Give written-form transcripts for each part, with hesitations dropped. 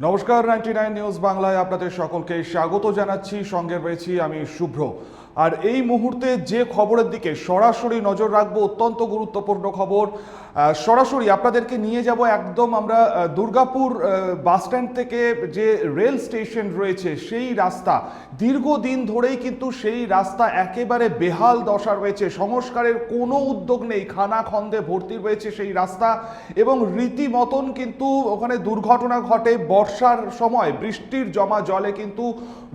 নমস্কার, 99 নিউজ বাংলায় আপনাদের সকলকে স্বাগত জানাচ্ছি। সঙ্গে রয়েছি আমি শুভ্র। আর এই মুহূর্তে যে খবরের দিকে সরাসরি নজর রাখবো, অত্যন্ত গুরুত্বপূর্ণ খবর। সরাসরি আপনাদেরকে নিয়ে যাব একদম আমরা দুর্গাপুর বাসস্ট্যান্ড থেকে যে রেল স্টেশন রয়েছে সেই রাস্তা, দীর্ঘদিন ধরেই কিন্তু সেই রাস্তা একেবারে বেহাল দশা রয়েছে। সংস্কারের কোনো উদ্যোগ নেই, খানাখন্দে ভর্তি রয়েছে সেই রাস্তা এবং রীতিমতন কিন্তু ওখানে দুর্ঘটনা ঘটে। বর্ষার সময় বৃষ্টির জমা জলে কিন্তু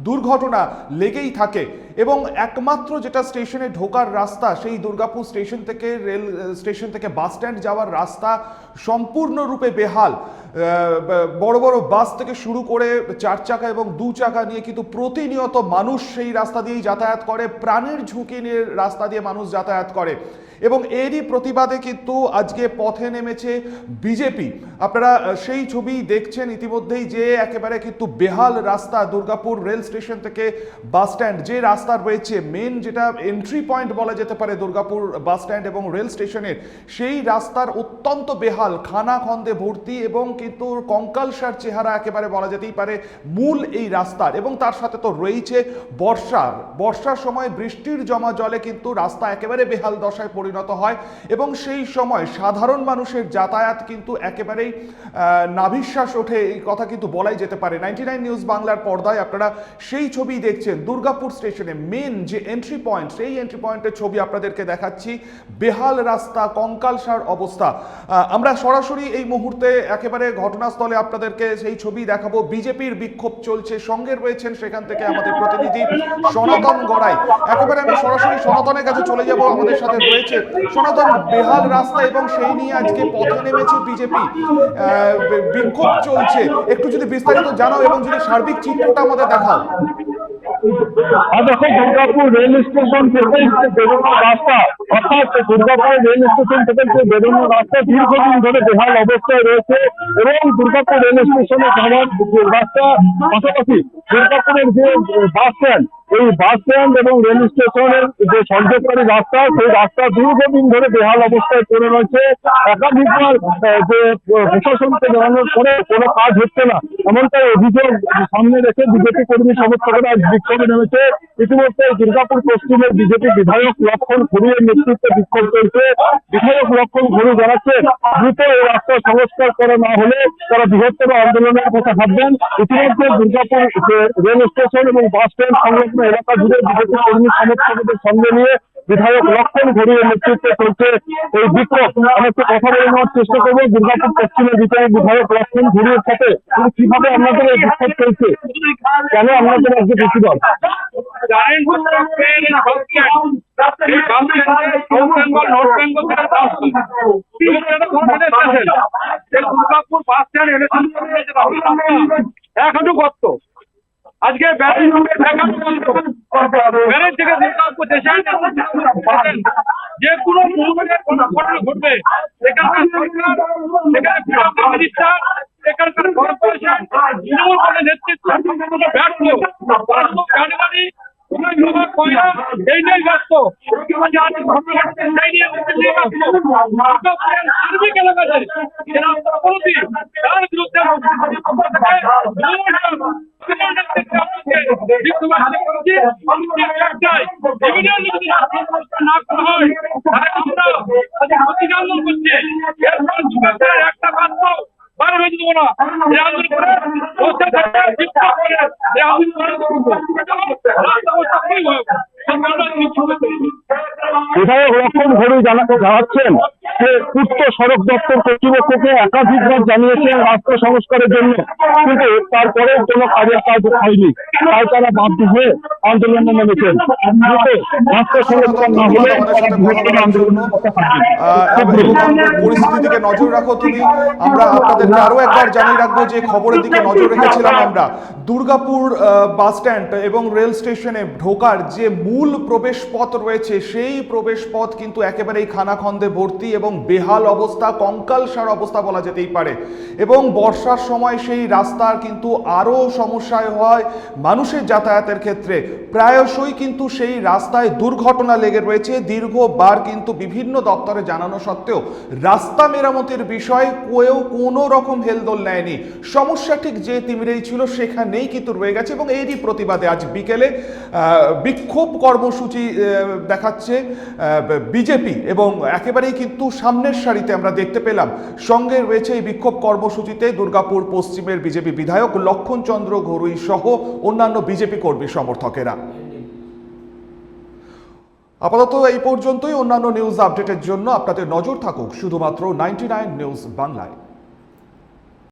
দুর্ঘটনা লেগেই থাকে এবং একমাত্র যেটা স্টেশনে ঢোকার রাস্তা, সেই দুর্গাপুর স্টেশন থেকে রেল স্টেশন থেকে বাস স্ট্যান্ড যাওয়ার রাস্তা সম্পূর্ণরূপে বেহাল। বড় বড় বাস থেকে শুরু করে 4 চাকা এবং 2 চাকা নিয়ে কিন্তু প্রতিনিয়ত মানুষ সেই রাস্তা দিয়েই যাতায়াত করে, প্রাণের ঝুঁকি নিয়ে রাস্তা দিয়ে মানুষ যাতায়াত করে এবং এরই প্রতিবাদে কিন্তু আজকে পথে নেমেছে বিজেপি। আপনারা সেই ছবি দেখছেন ইতিমধ্যেই যে একেবারে কিন্তু বেহাল রাস্তা দুর্গাপুর রেল স্টেশন থেকে বাস স্ট্যান্ড, যে রাস্তা রয়েছে মেন, যেটা এন্ট্রি পয়েন্ট বলা যেতে পারে দুর্গাপুর বাস স্ট্যান্ড এবং রেল স্টেশনের, সেই রাস্তার অত্যন্ত বেহাল, খানাখন্দে ভর্তি এবং কিন্তু কঙ্কালসার চেহারা একেবারে বলা যেতেই পারে মূল এই রাস্তার। এবং তার সাথে তো রয়েছে বর্ষার সময় বৃষ্টির জমা জলে কিন্তু রাস্তা একেবারে বেহাল দশায় পরিণত হয় এবং সেই সময় সাধারণ মানুষের যাতায়াত কিন্তু একেবারেই নাভিশ্বাস ওঠে, এই কথা কিন্তু বলাই যেতে পারে। 99 নিউজ বাংলার পর্দায় আপনারা সেই ছবি দেখছেন। দুর্গাপুর স্টেশনে মেন যে এন্ট্রি পয়েন্ট, সেই এন্ট্রি পয়েন্টের ছবি আপনাদেরকে দেখাচ্ছি। বেহাল রাস্তা, কঙ্কালসার অবস্থা। আমরা সরাসরি এই মুহূর্তে একেবারে ঘটনাস্থলে আপনাদেরকে সেই ছবি দেখাবো। বিজেপির বিক্ষোভ চলছে, সঙ্গে রয়েছেন সেখান থেকে আমাদের প্রতিনিধি সনাতন গড়াই। একেবারে আমি সরাসরি সনাতনের কাছে চলে যাব, আমাদের সাথে রয়েছে সনাতন। বেহাল রাস্তা এবং সেই নিয়ে আজকে পথে নেমেছে বিজেপি, বিক্ষোভ চলছে, একটু যদি বিস্তারিত জানাও এবং যদি সার্বিক চিত্রটা আমাদের দেখাও। দেখো, দুর্গাপুর রেল স্টেশন থেকে বেরোনোর রাস্তা, অর্থাৎ দুর্গাপুর রেল স্টেশন থেকে বেরোনোর রাস্তা দীর্ঘদিন ধরে বেহাল অবস্থায় রয়েছে এবং দুর্গাপুর রেল স্টেশনে যাওয়ার রাস্তা পাশাপাশি দুর্গাপুরের যে বাস স্ট্যান্ড, এই বাস স্ট্যান্ড এবং রেল স্টেশনের যে সংযোগকারী রাস্তা, সেই রাস্তা দীর্ঘদিন ধরে বেহাল অবস্থায় পড়ে রয়েছে। একাধিকবার যে প্রশাসনকে জানানোর পরে কোনো কাজ হচ্ছে না, এমনটাই অভিযোগ সামনে রেখে বিজেপি কর্মী সমর্থকরা আজ বিক্ষোভে নেমেছে। ইতিমধ্যে দুর্গাপুর পশ্চিমের বিজেপি বিধায়ক লক্ষণ ঘুরিয়ে নেতৃত্বে বিক্ষোভ চলছে। বিধায়ক লক্ষণ ঘুরি জানাচ্ছে, দ্রুত এই রাস্তা সংস্কার করা না হলে তারা বৃহত্তর আন্দোলনের কথা ভাববেন। ইতিমধ্যে দুর্গাপুর রেল স্টেশন এবং বাস স্ট্যান্ড সংলগ্ন এলাকা জুড়ে বিজেপি কর্মী সমর্থকদের সঙ্গে নিয়ে বিধায়ক লক্ষণ ঘুরিয়ে নেতৃত্বে চলছে এই বিক্ষোভ। আমি একটু কথা বলে নেওয়ার চেষ্টা করবো দুর্গাপুর পশ্চিমের বিধায়ক লক্ষণ ঘুরিয়ের সাথে, কিভাবে আপনাদের এই বিক্ষোভ চলছে, কেন আপনাদের আজকে প্রতিবাদ? দুর্গাপুর বাস স্ট্যান্ড এখনো গর্ত, আজকে ব্যারেজ থেকে দুর্গাপুর যে কোনো ঘটনা ঘটবে, এখানকার সরকার, এখানে মিনিস্টার, এখানকার কর্পোরেশন, তৃণমূল কংগ্রেস নেতৃত্ব ব্যর্থ। এই নিয়ে ব্যস্ত, সার্বিক এলাকাতে তার বিরুদ্ধে প্রতিকান্দন করছে। একটা মাত্র বার হয়ে দেবো না, এই আন্দোলন করে বিধায়ক লক্ষণ ঘুরি জানাচ্ছেন যে পূর্ত সড়ক দপ্তর কর্তৃপক্ষকে একাধিকবার জানিয়েছেন রাস্তা সংস্কারের জন্য, কিন্তু তারপরেও কোনো কাজ হয়নি, তাই তারা বাধ্য হয়ে আন্দোলনে নেমেছেন। রাস্তা সংস্কার না হলে পরিস্থিতির দিকে নজর রাখো তুমি। আমরা আপনাদেরকে আরো একবার জানিয়ে রাখবো যে খবরের দিকে নজর রেখেছিলাম আমরা। দুর্গাপুর বাস স্ট্যান্ড এবং রেল স্টেশনে ঢোকার যে মূল প্রবেশ পথ রয়েছে, সেই প্রবেশ পথ কিন্তু একেবারেই খানাখন্দে ভর্তি এবং এবং বেহাল অবস্থা, কঙ্কালসার অবস্থা বলা যেতেই পারে। এবং বর্ষার সময় সেই রাস্তার কিন্তু আরও সমস্যায় হয় মানুষের যাতায়াতের ক্ষেত্রে। প্রায়শই কিন্তু সেই রাস্তায় দুর্ঘটনা লেগে রয়েছে। দীর্ঘবার কিন্তু বিভিন্ন দপ্তরে জানানো সত্ত্বেও রাস্তা মেরামতের বিষয়ে কেউ কোনো রকম হেলদোল নেয়নি। সমস্যা ঠিক যে তিমিরেই ছিল সেখানেই কিন্তু রয়ে গেছে এবং এরই প্রতিবাদে আজ বিকেলে বিক্ষোভ কর্মসূচি দেখাচ্ছে বিজেপি এবং একেবারেই কিন্তু সামনের সারিতে আমরা দেখতে পেলাম। সঙ্গে রয়েছে এই বিক্ষোভ কর্মসূচিতে দুর্গাপুর পশ্চিমের বিজেপি বিধায়ক লক্ষণ চন্দ্র ঘরুই সহ অন্যান্য বিজেপি কর্মী সমর্থকেরা। আপাতত এই পর্যন্তই। অন্যান্য নিউজ আপডেটের জন্য আপনাদের নজর থাকুক শুধুমাত্র 99 নিউজ বাংলায়।